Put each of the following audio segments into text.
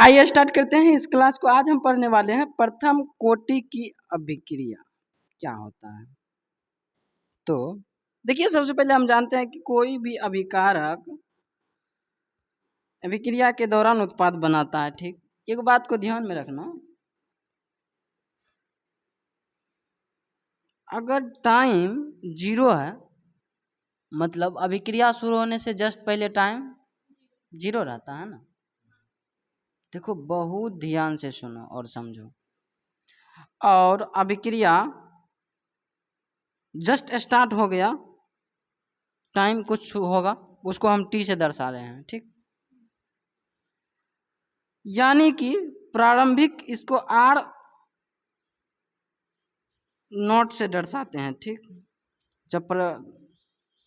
आइए स्टार्ट करते हैं इस क्लास को। आज हम पढ़ने वाले हैं प्रथम कोटि की अभिक्रिया क्या होता है। तो देखिए, सबसे पहले हम जानते हैं कि कोई भी अभिकारक अभिक्रिया के दौरान उत्पाद बनाता है। ठीक, एक बात को ध्यान में रखना, अगर टाइम 0 है मतलब अभिक्रिया शुरू होने से जस्ट पहले टाइम 0 रहता है ना। देखो, बहुत ध्यान से सुनो और समझो। और अभिक्रिया जस्ट स्टार्ट हो गया, टाइम कुछ होगा, उसको हम टी से दर्शा रहे हैं। ठीक, यानी कि प्रारंभिक इसको आर नॉट से दर्शाते हैं। ठीक, जब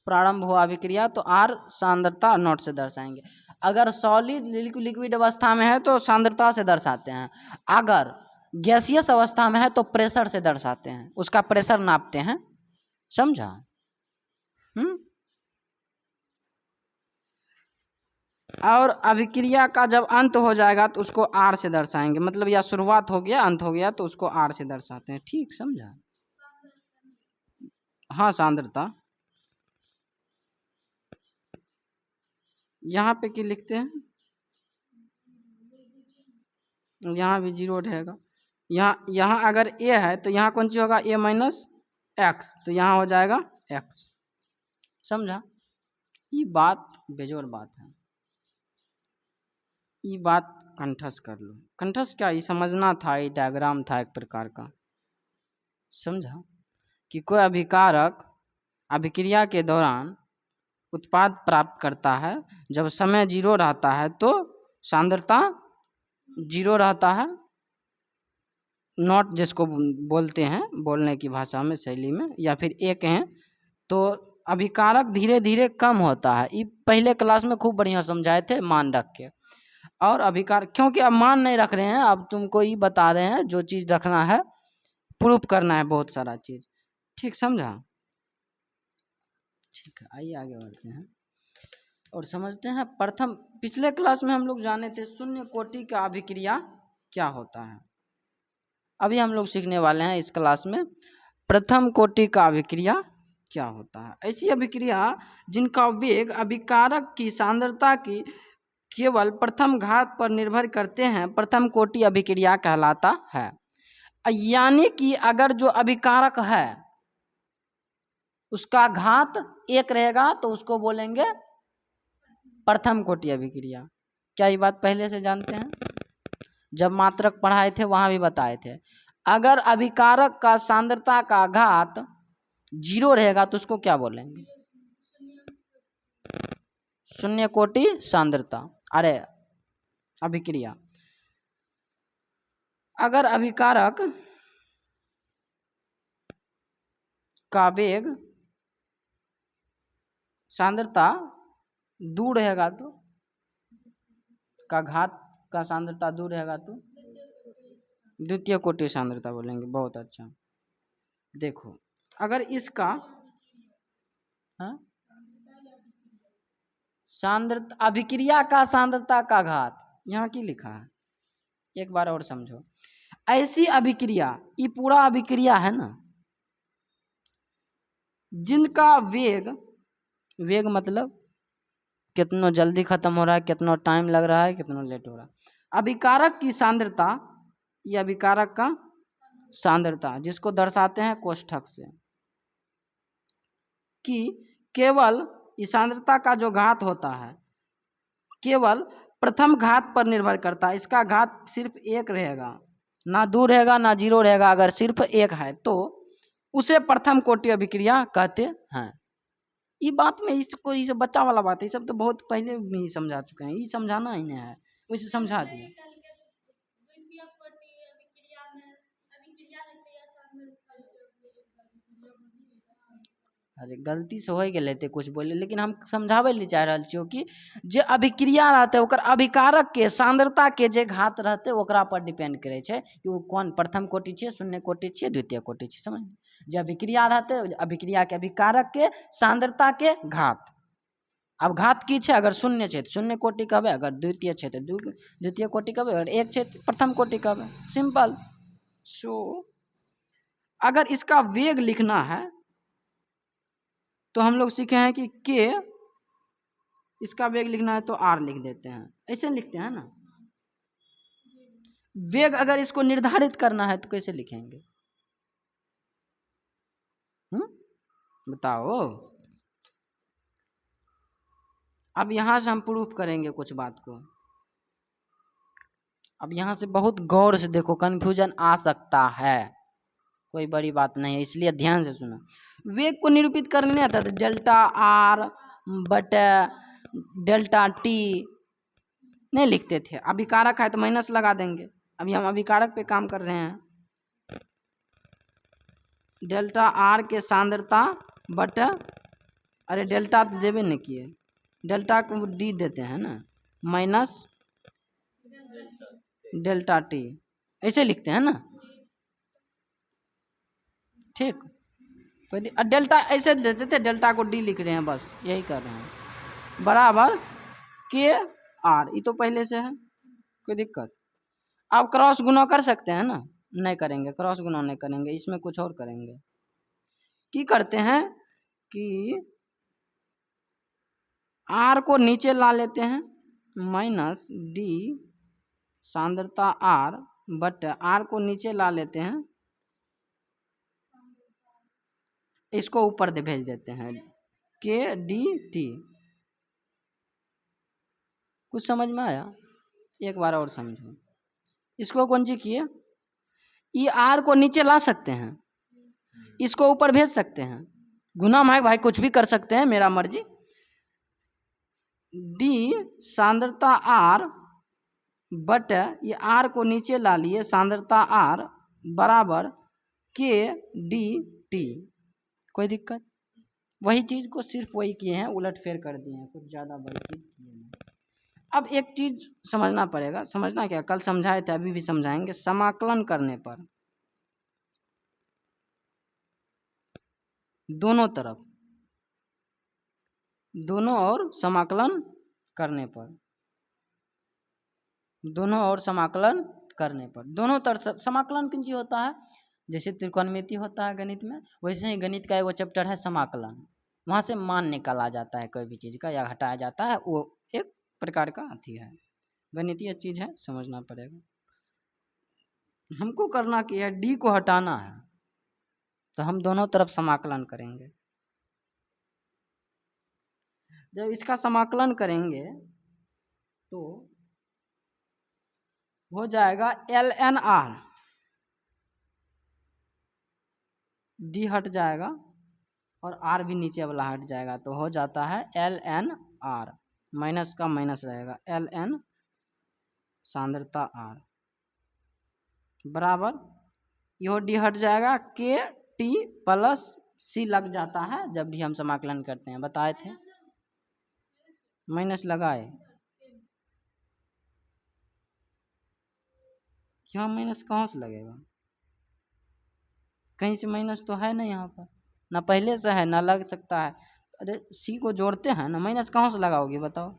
प्रारंभ हुआ अभिक्रिया तो आर सांद्रता नॉट से दर्शाएंगे। अगर सॉलिड लिक्विड अवस्था में है तो सांद्रता से दर्शाते हैं, अगर गैसियस अवस्था में है तो प्रेशर से दर्शाते हैं, उसका प्रेशर नापते हैं। समझा? और अभिक्रिया का जब अंत हो जाएगा तो उसको आर से दर्शाएंगे, मतलब या शुरुआत हो गया अंत हो गया तो उसको आर से दर्शाते हैं। ठीक, समझा? हाँ, सांद्रता यहाँ पे क्या लिखते हैं, यहाँ भी 0 रहेगा। यहाँ अगर ए है तो यहाँ कौन सी होगा, ए माइनस एक्स, तो यहाँ हो जाएगा एक्स। समझा? ये बात बेजोड़ बात है, ये बात कंठस्थ कर लो। कंठस्थ क्या, ये समझना था, ये डायग्राम था एक प्रकार का। समझा? कि कोई अभिकारक अभिक्रिया के दौरान उत्पाद प्राप्त करता है, जब समय 0 रहता है तो सांद्रता 0 रहता है, नॉट जिसको बोलते हैं बोलने की भाषा में शैली में, या फिर एक हैं, तो अभिकारक धीरे धीरे कम होता है। ये पहले क्लास में खूब बढ़िया समझाए थे, मान रख के। और अभिकार, क्योंकि अब मान नहीं रख रहे हैं, अब तुमको ये बता रहे हैं जो चीज़ रखना है, प्रूफ करना है बहुत सारा चीज़। ठीक, समझा? ठीक है, आइए आगे बढ़ते हैं और समझते हैं। प्रथम, पिछले क्लास में हम लोग जाने थे शून्य कोटि का अभिक्रिया क्या होता है। अभी हम लोग सीखने वाले हैं इस क्लास में प्रथम कोटि का अभिक्रिया क्या होता है। ऐसी अभिक्रिया जिनका वेग अभिकारक की सांद्रता की केवल प्रथम घात पर निर्भर करते हैं, प्रथम कोटि अभिक्रिया कहलाता है। यानी कि अगर जो अभिकारक है उसका घात 1 रहेगा तो उसको बोलेंगे प्रथम कोटि अभिक्रिया। क्या ये बात पहले से जानते हैं? जब मात्रक पढ़ाए थे वहां भी बताए थे, अगर अभिकारक का सांद्रता का घात 0 रहेगा तो उसको क्या बोलेंगे? शून्य कोटि सांद्रता, अरे अभिक्रिया। अगर अभिकारक का वेग सांद्रता 2 रहेगा तो, का घात का सांद्रता 2 रहेगा तो द्वितीय कोटि सांद्रता बोलेंगे। बहुत अच्छा। देखो, अगर इसका सांद्रता, अभिक्रिया का सांद्रता का घात यहाँ की लिखा है, एक बार और समझो। ऐसी अभिक्रिया, ये पूरा अभिक्रिया है ना, जिनका वेग, वेग मतलब कितना जल्दी खत्म हो रहा है, कितना टाइम लग रहा है, कितना लेट हो रहा है। अभिकारक की सांद्रता, ये अभिकारक का सांद्रता जिसको दर्शाते हैं कोष्ठक से, कि केवल इस सांद्रता का जो घात होता है केवल प्रथम घात पर निर्भर करता है। इसका घात सिर्फ 1 रहेगा, ना 2 रहेगा ना 0 रहेगा। अगर सिर्फ 1 है तो उसे प्रथम कोटि अभिक्रिया कहते हैं। ये बात में इसको, ये सब बच्चा वाला बात है, ये सब तो बहुत पहले भी समझा चुके हैं, ये समझाना ही नहीं है, वैसे समझा दिए। अरे गलती से हो गए थे कुछ बोले, लेकिन हम समझावे ले चाह रहे छियो कि जे अभिक्रिया रहते ओकर अभिकारक के सांद्रता के जे घात रहते ओकरा पर डिपेंड करे छे कि वो कौन प्रथम कोटि छे, शून्य कोटि छे, द्वितीय कोटि छे। समझ, जे अभिक्रिया रहते अभिक्रिया के अभिकारक के सांद्रता के घात, अब घात की अगर शून्य छे तो शून्य कोटि कहबे, अगर द्वितीय छे तो द्वितीय कोटि कहबे, अगर एक छे तो प्रथम कोटि कहबे, सिंपल। सो अगर इसका वेग लिखना है तो हम लोग सीखे हैं कि के, इसका वेग लिखना है तो आर लिख देते हैं, ऐसे लिखते हैं ना। वेग अगर इसको निर्धारित करना है तो कैसे लिखेंगे? बताओ। अब यहां से हम प्रूफ करेंगे कुछ बात को। अब यहां से बहुत गौर से देखो, कंफ्यूजन आ सकता है, कोई बड़ी बात नहीं है, इसलिए ध्यान से सुनो। वेग को निरूपित करने आता है तो डेल्टा आर बटे डेल्टा टी नहीं लिखते थे। अभिकारक है तो माइनस लगा देंगे, अभी हम अभिकारक पे काम कर रहे हैं। डेल्टा आर के सांद्रता बटे, अरे डेल्टा तो देवे नहीं किए, डेल्टा को डी देते हैं ना, माइनस डेल्टा टी, ऐसे लिखते हैं ना, ठीक। डेल्टा ऐसे देते थे, डेल्टा को डी लिख रहे हैं, बस यही कर रहे हैं, बराबर के आर, ये तो पहले से है, कोई दिक्कत। आप क्रॉस गुना कर सकते हैं ना, नहीं करेंगे, क्रॉस गुना नहीं करेंगे, इसमें कुछ और करेंगे। की करते हैं कि आर को नीचे ला लेते हैं, माइनस डी सांद्रता आर बट आर को नीचे ला लेते हैं, इसको ऊपर दे भेज देते हैं, के डी टी। कुछ समझ में आया? एक बार और समझो, इसको कौन सी किए, ये आर को नीचे ला सकते हैं, इसको ऊपर भेज सकते हैं, गुना में भाई कुछ भी कर सकते हैं, मेरा मर्जी। डी सांद्रता आर बट ये आर को नीचे ला लिए, सांद्रता आर बराबर के डी टी, कोई दिक्कत? वही चीज को सिर्फ वही किए हैं, उलट फेर कर दिए हैं, कुछ ज्यादा बड़ी चीज किए नहीं। अब एक चीज समझना पड़ेगा, समझना क्या, कल समझाए थे अभी भी समझाएंगे। समाकलन करने पर दोनों तरफ, दोनों और समाकलन करने पर, दोनों और समाकलन करने पर, दोनों तरफ समाकलन किन चीज होता है, जैसे त्रिकोणमिति होता है गणित में, वैसे ही गणित का एक चैप्टर है समाकलन, वहां से मान निकाला जाता है कोई भी चीज का या हटाया जाता है, वो एक प्रकार का अथी है, गणितीय चीज है, समझना पड़ेगा। हमको करना क्या है, डी को हटाना है, तो हम दोनों तरफ समाकलन करेंगे। जब इसका समाकलन करेंगे तो हो जाएगा एल एन आर, डी हट जाएगा और आर भी नीचे वाला हट जाएगा, तो हो जाता है एल एन आर, माइनस का माइनस रहेगा, एल एन सांद्रता आर बराबर, यो डी हट जाएगा, के टी प्लस सी लग जाता है जब भी हम समाकलन करते हैं, बताए थे, माइनस लगाए, यहाँ माइनस कहाँ से लगेगा, कहीं से माइनस तो है नहीं यहाँ पर, ना पहले से है ना लग सकता है, अरे सी को जोड़ते हैं ना, माइनस कहाँ से लगाओगे बताओ,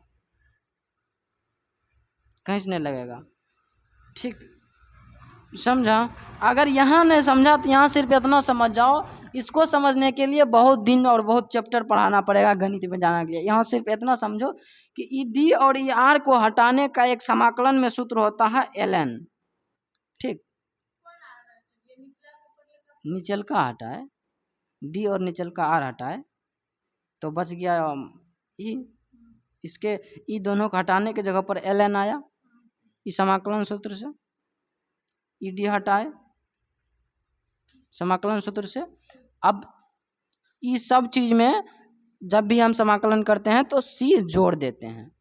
कहीं से नहीं लगेगा, ठीक, समझा? अगर यहाँ नहीं समझा तो यहाँ सिर्फ इतना समझ जाओ, इसको समझने के लिए बहुत दिन और बहुत चैप्टर पढ़ाना पड़ेगा गणित में जाने के लिए, यहाँ सिर्फ इतना समझो कि ई डी और ई आर को हटाने का एक समाकलन में सूत्र होता है एल एन, ठीक, नीचल का हटाए, डी और नीचल का आर हटाए तो बच गया ई, इसके ई दोनों को हटाने के जगह पर एल एन आया, इस समाकलन सूत्र से, ई डी हटाए समाकलन सूत्र से। अब इस सब चीज में जब भी हम समाकलन करते हैं तो सी जोड़ देते हैं,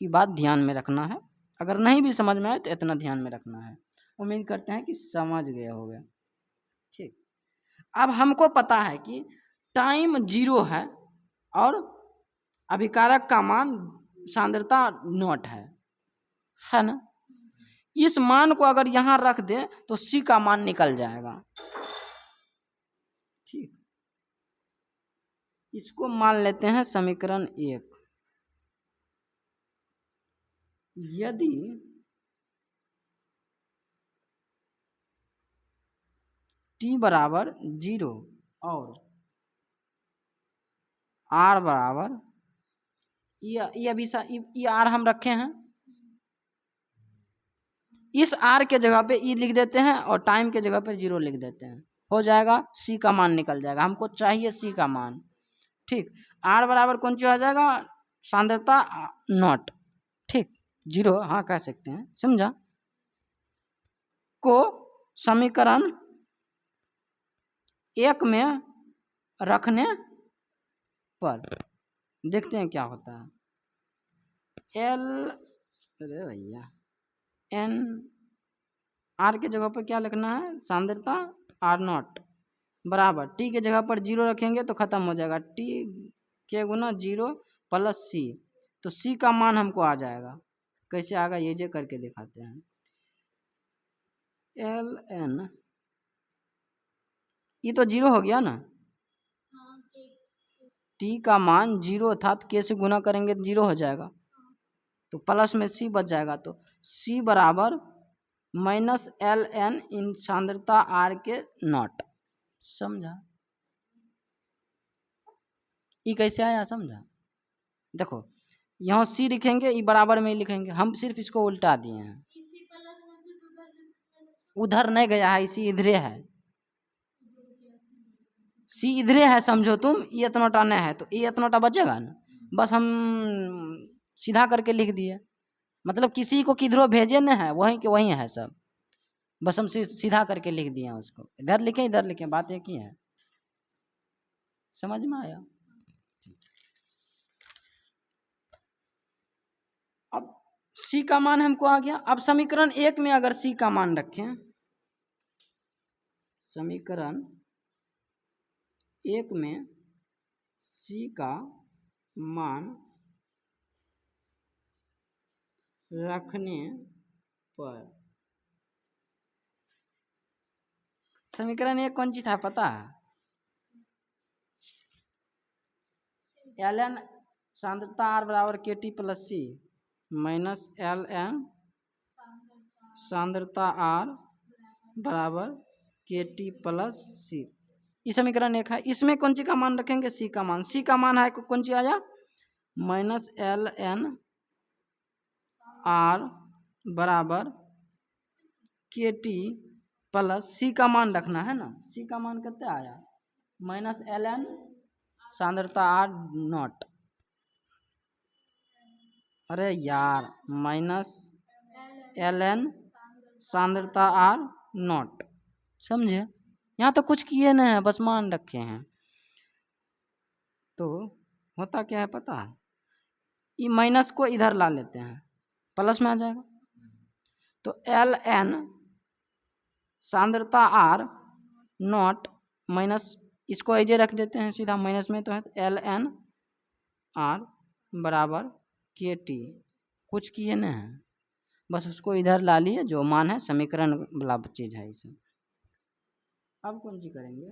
ये बात ध्यान में रखना है, अगर नहीं भी समझ में आए तो इतना ध्यान में रखना है। उम्मीद करते हैं कि समझ गए होंगे, ठीक। अब हमको पता है कि टाइम 0 है और अभिकारक का मान सांद्रता नॉट है ना, इस मान को अगर यहां रख दे तो सी का मान निकल जाएगा, ठीक। इसको मान लेते हैं समीकरण 1, यदि t बराबर 0 और r बराबर ये अभी ये r हम रखे हैं, इस r के जगह पे e लिख देते हैं और टाइम के जगह पे 0 लिख देते हैं, हो जाएगा c का मान निकल जाएगा। हमको चाहिए c का मान। ठीक, r बराबर कौन सी हो जाएगा, सांद्रता नॉट, ठीक 0 हाँ कह सकते हैं, समझा। को समीकरण 1 में रखने पर देखते हैं क्या होता है। अरे भैया n r के जगह पर क्या लिखना है, सांद्रता r नॉट बराबर t के जगह पर 0 रखेंगे तो खत्म हो जाएगा, t के गुना 0 प्लस c, तो c का मान हमको आ जाएगा। कैसे आएगा ये जे करके दिखाते हैं। ln ये तो 0 हो गया ना, t का मान 0 था तो k से गुना करेंगे तो 0 हो जाएगा, तो प्लस में c बच जाएगा, तो c बराबर माइनस ln इन सांद्रता r के नॉट, समझा। ये कैसे आया समझा, देखो यहाँ c लिखेंगे, ये बराबर में ही लिखेंगे, हम सिर्फ इसको उल्टा दिए हैं, उधर नहीं गया है, इसी इधरे है, c इधरे है समझो तुम, ये इतनोटा नहीं है तो ये इतनोटा बचेगा ना, बस हम सीधा करके लिख दिए, मतलब किसी को किधरों भेजे न है, वहीं के वहीं है सब, बस हम सीधा करके लिख दिए उसको, इधर लिखें इधर लिखें, बात एक ही है, समझ में आया। अब c का मान हमको आ गया, अब समीकरण 1 में अगर c का मान रखें, समीकरण 1 में c का मान रखने पर, समीकरण 1 कौन सी था पता है, ln सांद्रता r बराबर kT plus c minus ln सांद्रता r बराबर kT प्लस c, ये समीकरण 1 है। इसमें कौन सी का मान रखेंगे, c का मान, c का मान है कौन सी आया, माइनस ln r बराबर kT प्लस c का मान रखना है ना, c का मान कितना आया, माइनस ln सांद्रता r नॉट, अरे यार माइनस ln सांद्रता r नॉट, समझे। यहाँ तो कुछ किए नहीं है, बस मान रखे हैं, तो होता क्या है पता है, ये माइनस को इधर ला लेते हैं, प्लस में आ जाएगा, तो ln सांद्रता r नॉट माइनस, इसको ऐसे रख देते हैं सीधा, माइनस में तो है ln r बराबर kT, कुछ किए नहीं है, बस उसको इधर ला लिए, जो मान है समीकरण वाला चीज है इसे। अब कौन सी करेंगे,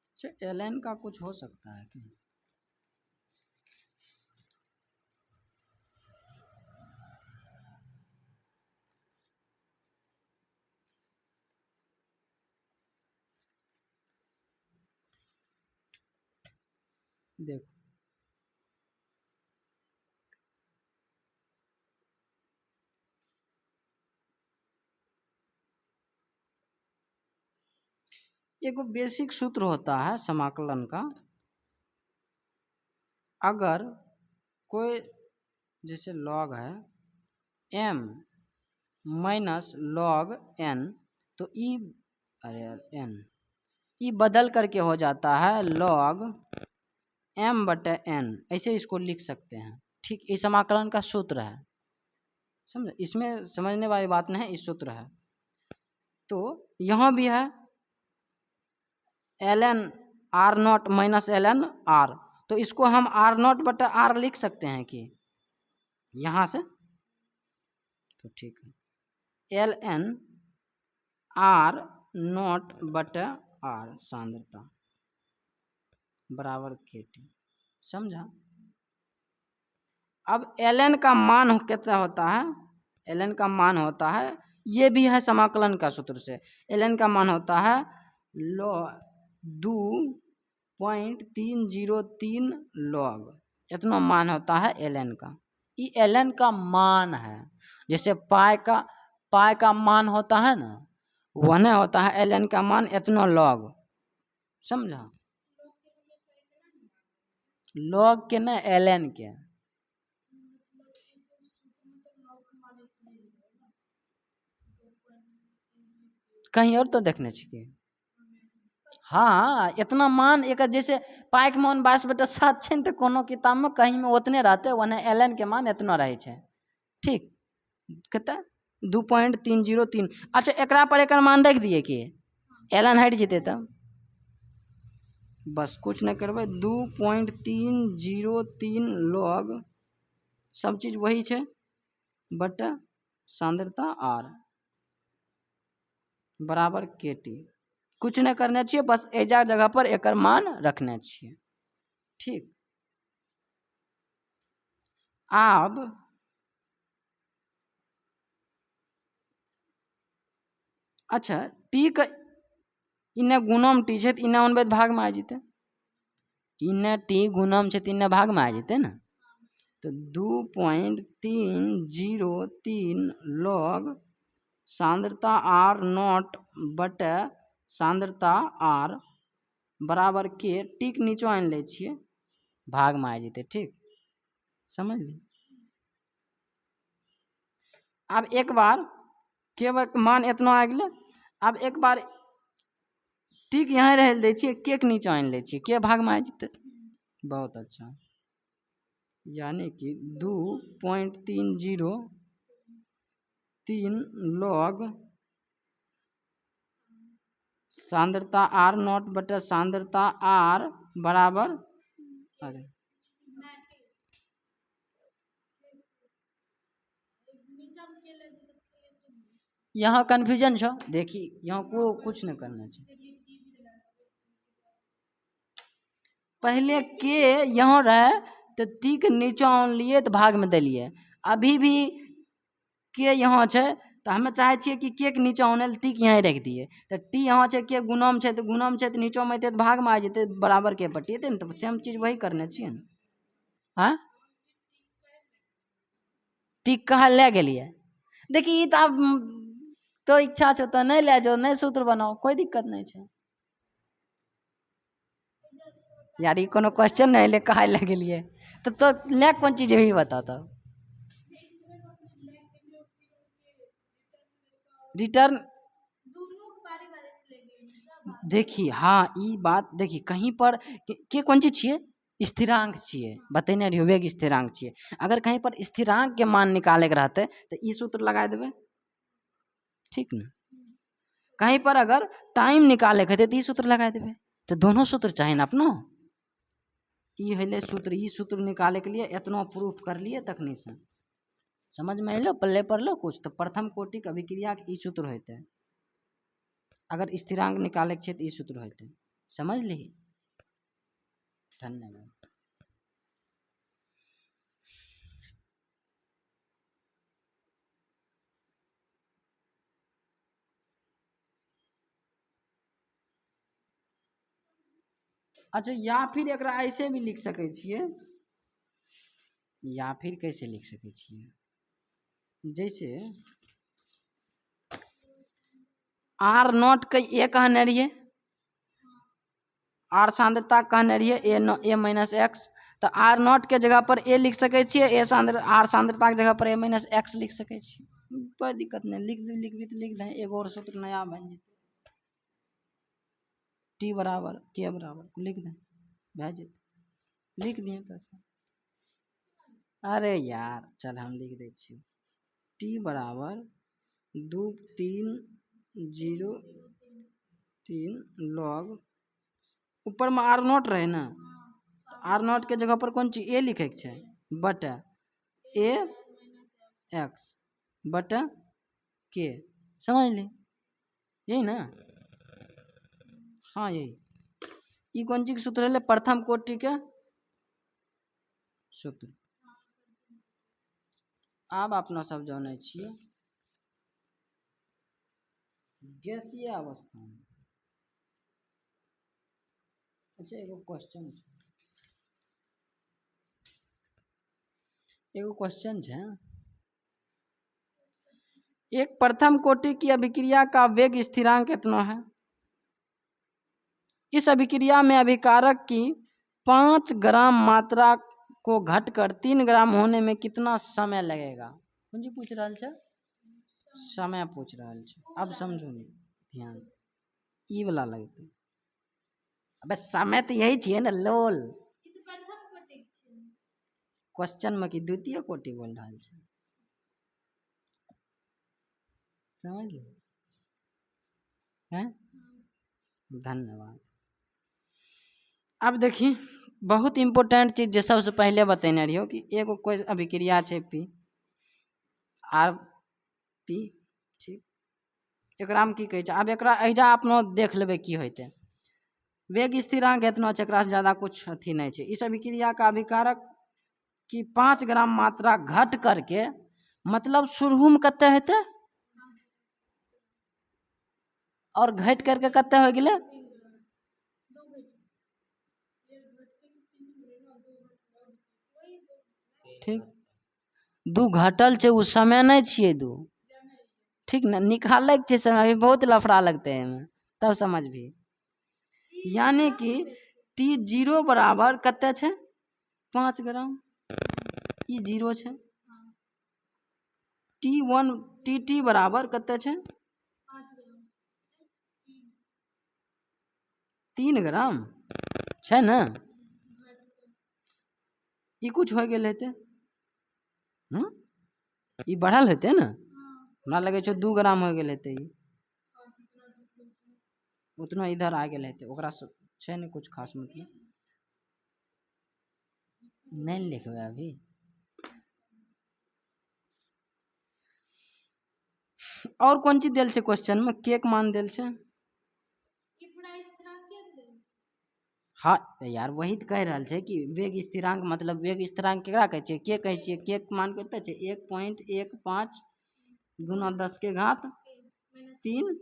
अच्छा ln का कुछ हो सकता है क्या, देखो एक बेसिक सूत्र होता है समाकलन का, अगर कोई जैसे लॉग है m माइनस लॉग n, तो ई अरे यार n ई बदल करके हो जाता है लॉग m बटे n, ऐसे इसको लिख सकते हैं, ठीक, इस समाकलन का सूत्र है, समझे, इसमें समझने वाली बात नहीं है, इस सूत्र है। तो यहाँ भी है ln r not minus ln r, तो इसको हम r नॉट बटा r लिख सकते हैं कि यहाँ से, तो ठीक है, ln r नॉट बटा r सांद्रता बराबर kT, समझा। अब ln का मान कितना होता है, ln का मान होता है, ये भी है समाकलन का सूत्र से, ln का मान होता है 2.303 log, इतना मान होता है ln का। ये ln का मान है, जैसे पाई का मान होता है ना, वह होता है ln का मान इतना log, समझा? log के ना ln के, कहीं और तो देखने चाहिए। हाँ, इतना मान एक जैसे पाई के मान 22/7 छै तो कोनो किताब में कहीं में उतने रहते, वने ln के मान इतना रहे छै, ठीक, कितना 2.303। अच्छा एकरा पर एकर मान रख दिए कि ln हट जेते तब बस कुछ नहीं करबे, 2.303 log सब चीज वही छै बटा सांद्रता r बराबर kT, कुछ नहीं करने चाहिए, बस एजा जगह पर एकर मान रखने चाहिए, ठीक। अब अच्छा टी का इन्ने गुणम टी छै, इन्ने अनबै भाग में आ जेते, इन्ने टी गुणम छै, इन्ने भाग में आ जेते ना, तो 2.303 log सांद्रता r नॉट बटे सांद्रता r बराबर के, टी के नीचो आन ले छिए, भाग में आ जेते, ठीक, समझ ली। अब एक बार के मान इतना आ गए, अब एक बार टी के यहाँ रह दे छिए, के नीचे आन ले छिए, के भाग में आ जेते, बहुत अच्छा, यानी कि 2.303 log सांद्रता r नॉट बटे सांद्रता r बराबर, अरे यहाँ कन्फ्यूजन छो, देखी यहाँ को कुछ नहीं करना चाहिए, पहले के यहाँ रहे तो टी के नीचा आन लिए तो भाग में दिलिए, अभी भी के यहाँ है तो हमें चाहे छिए कि के नीचा आने टी के यहाँ रख दिए, तो टी यहाँ है के गुणम है तो गुणम है तो नीचो में तो भाग में आ जेते, बराबर के पटिए ना, तो सेम चीज वही करने चाहिए ना। हाँ टी कहाँ ले गेलिए, देखिए तो अब तो इच्छा छो तो नहीं ले जाओ, नहीं सूत्र बनाओ, कोई दिक्कत नहीं है यार, ये कोनो क्वेश्चन नहीं ले कहा ले गेलिए, तो ले कौन चीज है बता दो, रिटर्न देखिए, हाँ ये बात देखिए, कहीं पर के कौन चीज छिए, स्थिरांक छिए, बतेने रहियो वेग स्थिरांक छिए, अगर कहीं पर स्थिरांक के मान निकाले के रहते तो ये सूत्र लगा देवे, ठीक ना, कहीं पर अगर टाइम निकाले के तो ये सूत्र लगा देवे, तो दोनों सूत्र चाहिए ना अपनो, ये हले सूत्र, ये सूत्र निकाले के लिए इतना प्रूफ कर लिए तखनी से समझ में लो, पल्ले पर लो कुछ, तो प्रथम कोटि के अभिक्रिया के ई सूत्र होते, अगर स्थिरांक निकाले के तो ई सूत्र होते, समझ ली, धन्यवाद। अच्छा या फिर एकरा ऐसे भी लिख सके छिए, या फिर कैसे लिख सके छिए, जैसे आर नॉट के ए कहने रहिए, आर सांद्रता कहने रहिए ए माइनस एक्स, तो आर नॉट के जगह पर ए लिख सके छिए, ए आर सांद्रता के जगह पर ए माइनस एक्स लिख सके छिए, कोई दिक्कत नहीं, लिख भी तो लिख दें, एगो और सूत्र नया बन जेते, टी बराबर के बराबर लिख दें, भे जेते, लिख दिए तो सब, अरे यार चल हम लिख दे छिए, टी बराबर 2.303 log, ऊपर में आर नॉट रहे ना, आर नॉट के जगह पर कौन चीज ए लिखे के छै, बटा ए एक्स बटा के, समझ ली, यही ना, हाँ यही, ई कौन चीज के सूत्र है, प्रथम कोटि के सूत्र, आब अपना सब जानै छियै गैसीय अवस्था में। अच्छा एगो क्वेश्चन छै, एक प्रथम कोटि की अभिक्रिया का वेग स्थिरांक कितना है? इस अभिक्रिया में अभिकारक की 5 ग्राम मात्रा को घटकर 3 ग्राम होने में कितना समय लगेगा? जी पूछ रहा है, समय पूछ रहा है। अब समझो ध्यान, ई वाला लगते अबे समय तो यही चाहिए ना लोल। क्वेश्चन में कि द्वितीय कोटि बोल रहा है, समझ लो हैं। धन्यवाद। अब देखिए बहुत इंपोर्टेंट चीज जे सबसे पहले बतेने रहियो कि एगो कोई अभिक्रिया छै पी आर पी, ठीक, एकरा में की कहै छै। आब एकरा एहिजा अपनो देख लेबै की होते। वेग स्थिरांक एतना छै, एकरा से ज्यादा कुछ अथी नहीं छै। इस अभिक्रिया का अभिकारक की 5 ग्राम मात्रा घट करके, मतलब शुरू में कते हेते और घट करके कते हो गेले, ठीक। दू घटल छै, उ समय नहीं छिए दू, ठीक ना, निकाले के छै समय। अभी बहुत लफड़ा लगते हैं में, तब समझ भी। यानी कि T0 बराबर कते छै 5 ग्राम, ई 0 छै। T1 TT बराबर कते छै 3 ग्राम छै ना। ई कुछ हो गेल हेते, ई बढ़ल हेते ना, हमरा लगे छै 2 ग्राम हो गेल हेते। ई उतना इधर आ गेल हेते, ओकरा छै ने कुछ खास, मतलब नहीं लिखबै अभी। और कौन चीज देल छै क्वेश्चन में, के के मान देल छै। हाँ यार वही तो कह रहा है कि वेग स्थिरांक, मतलब वेग स्थिरांक केकरा कहै छै, के कहै छियै। के मान कते छै 1.15 गुना 10 के घात 3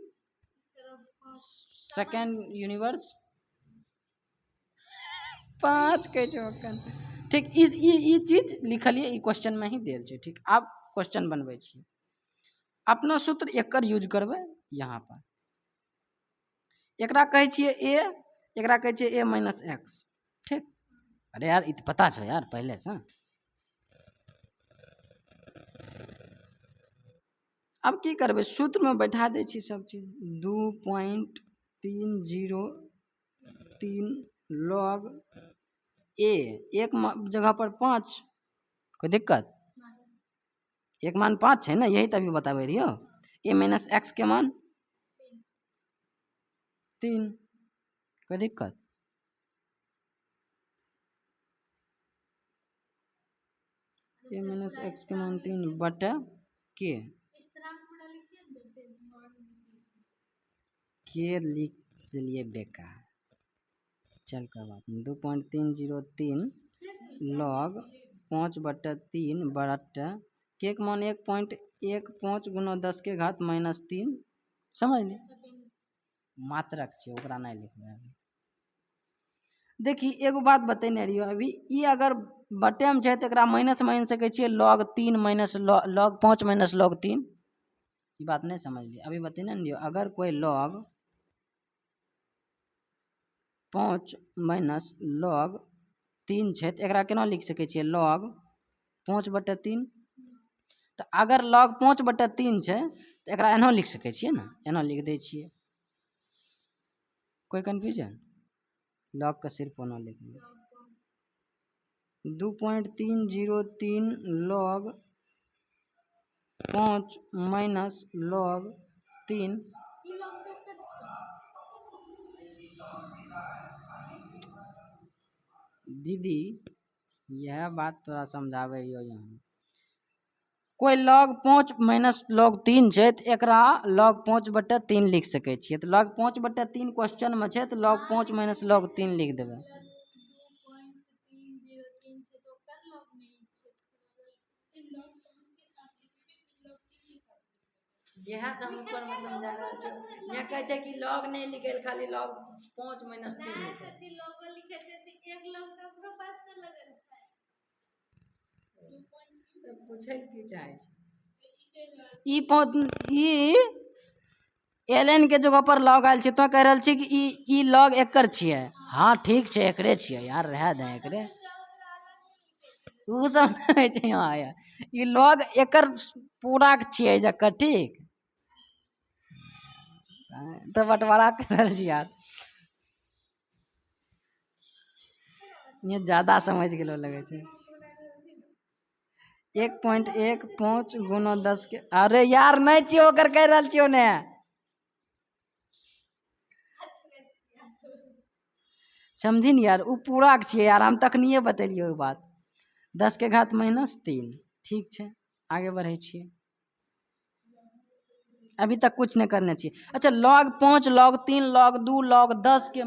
सेकेंड यूनिवर्स 5 कह छै ओकन, ठीक। ई चीज लिखलिए, ई क्वेश्चन में ही देल छै, ठीक। अब क्वेश्चन बनबै छी, अपना सूत्र एकर यूज करबै यहाँ पर। एकरा कहै छियै a, एकरा कहै छियै a माइनस x, ठीक। अरे यार इत पता छो यार पहले से। अब की करबै, सूत्र में बैठा दै छी सब चीज। 2.303 log a, एक जगह पर 5, कोई दिक्कत, एक मान 5 है ना, यही तभी बताबे रहियो। a माइनस x के मान 3, कोई दिक्कत। a माइनस x के मान 3 बटा के लिख दिलिए बेकार, चल का बात नहीं। 2.303 log 5/3 बटा के मान 1.15 गुना 10 के घात -3, समझ ली। मात्रक छै, ओकरा नहीं लिखबै अभी। देखी एगो बात बतेने रहियो अभी, ई अगर बटे में छै तो एकरा माइनस मान सके छिए, log 3 minus log 5 minus log 3, ये बात नहीं समझ ली। अभी बतेने नहीं, अगर कोई log 5 माइनस log 3 छै तो एकरा केना लिख सके छिए, log 5/3। तो अगर log 5/3 छै तो एकरा एना लिख सके छिए ना, एना लिख दै छिए। कोई कन्फ्यूजन, log का सिर्फ ओना लिख लो। 2.303 log 5 माइनस log 3, दीदी यह बात तोरा समझावे रहियो। यहाँ कोई log 5 माइनस log 3 छै तो एकरा log 5/3 लिख सके छिए। तो log 5/3 क्वेश्चन में छै तो log 5 माइनस log 3 लिख देवे। यह तो हम ऊपर में समझा रहा छो। यहाँ कहे छे कि लॉग नहीं लिखे, खाली लॉग 5 - 3 लिखे। लॉग लिखे थे तो एक लॉग तो अपना पास कर लगल तो पूछे की चाहे ई पहुंच ई एलएन के जगह पर लॉग आयल छै, तो कह रहल छी कि ई लॉग एकर छियै। हाँ ठीक छै, एकरे छियै यार, रह दे एकरे, उ सब नहीं छै यहाँ यार। ई लॉग एकर पूरा के छियै जकर, ठीक तो बंटवारा कर रहल छी यार। ये ज्यादा समझ गेलो लगे छै। 1.15 गुना 10 के, अरे यार नहीं छियो ओकर कह रहल छियो ने। समझी न यार, उ पूरा के छियै यार, हम तखनिए बतेलियो ई बात। 10 के घात -3, ठीक छै आगे बढ़े छियै। अभी तक कुछ नहीं करने चाहिए। अच्छा log 5 log 3 log 2 log 10 के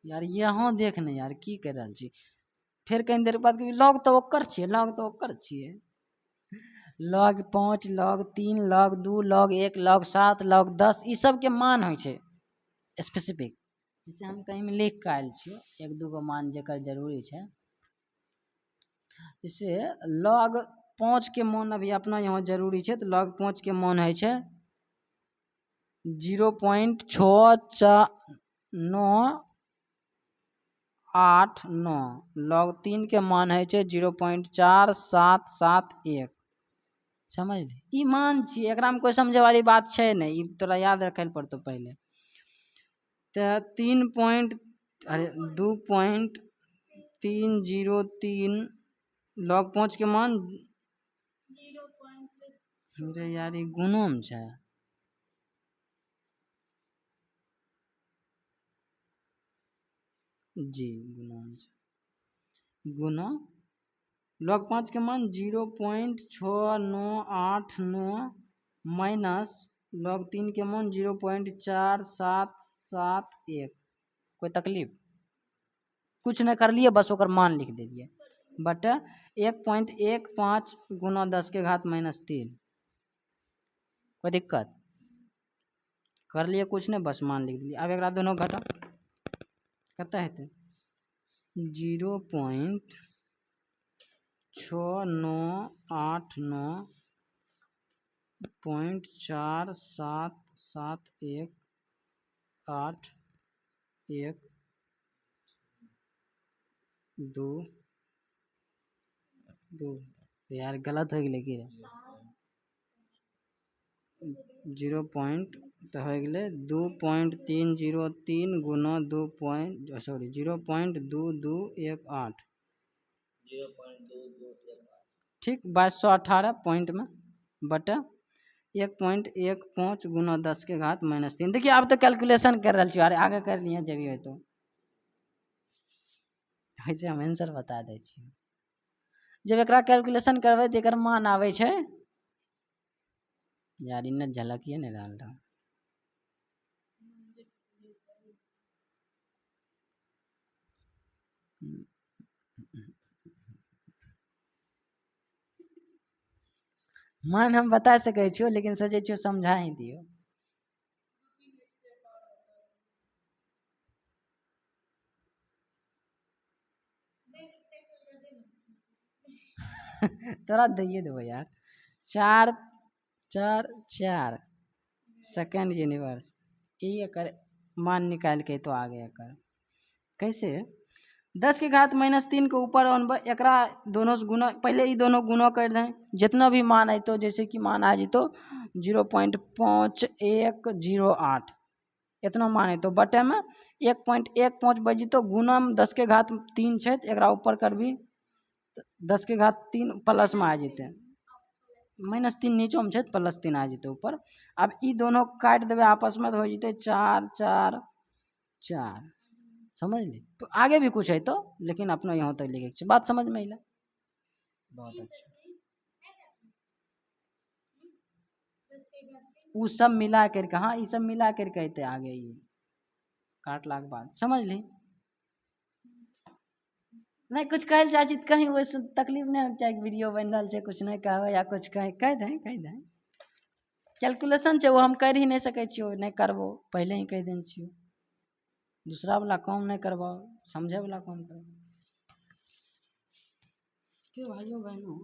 यार यहाँ देख न यार की कर रहल छी। फिर कहीं देर बाद लॉग तो ओकर छियै, लॉग तो ओकर छियै। log 5 log 3 log 2 log 1 log 7 log 10 ई सब के मान होइ छै स्पेसिफिक, जैसे हम कहीं में लिख के आयल छियै एक दूगो मान जेकर जरूरी छै। जैसे log 5 के मान अभी अपना यहाँ जरूरी छै, तो log 5 के मान है छै 0.6989। log 3 के मान है छै 0.4771। समझली, ई मान छियै, एकरा में कोई समझे वाली बात छै नहीं, ई तोरा याद रखे ले पड़तो पहले। तो 2.303 log 5 के मान 0. अरे यार ई गुणो में छै। जी गुना log 5 के मान 0.6989 माइनस log 3 के मान 0.4771। कोई तकलीफ कुछ नहीं कर लिए, बस ओकर मान लिख दिए बटे 1.15 गुना 10 के घात -3। कोई दिक्कत कर लिए कुछ नहीं, बस मान लिख दिए। अब एक दोनों घटा कत हेतै 0.4771 यार गलत हो गए कि 0. तो हो गए 2.303 गुना 0.2218। ठीक 2218 पॉइंट में बटे 1.15 गुना 10 के घात -3। देखिए अब तो कैलकुलेशन कर रहा छे, आगे कर लिए जब हो तो वैसे हम आंसर बता दे छी। जब एकरा कैलकुलेशन करबै तो एकर मान आवे छे यार, इन्ने झलकिए नहीं रहा था। मान हम बता सके छो, लेकिन सोचे छो समझा ही दियो। तोरा दैये देबो यार। 4 सेकेंड यूनिवर्स ई एकर मान निकाल के तो आ गया कर कैसे 10 के घात -3 के ऊपर एकरा दोनों से गुना, पहले ये दोनों गुना कर दें, जितना भी मान आई तो जैसे कि मान आ तो 0.5108 इतना मान है तो बटे में 1.15 बजी तो गुना में 10 के घात 3 है, एकरा ऊपर कर भी 10 के घात 3 प्लस में आ जेते, -3 नीचो में है +3 आ जेते ऊपर। अब ई दोनों काट देवे आपस में तो हो जेते 4 4 4। समझ ली, तो आगे भी कुछ है तो, लेकिन अपना यहाँ तक लिखे बात समझ में अला। बहुत अच्छा, वो सब मिला करके, हाँ ये सब मिला करके अते आगे ये काटला के बाद। समझ ली, नहीं कुछ कहल चाची कहीं वैसे तकलीफ नहीं हो चाहे वीडियो बन रहा है कुछ नहीं कहे या कुछ कह दें कैलकुलेशन छै, वो हम कर ही नहीं सकै छियो, नहीं करबो, पहले ही कह देने छियो। दूसरा वाला काम नहीं करवाओ, समझे वाला काम करवाओ। क्यों भाइयों बहनों,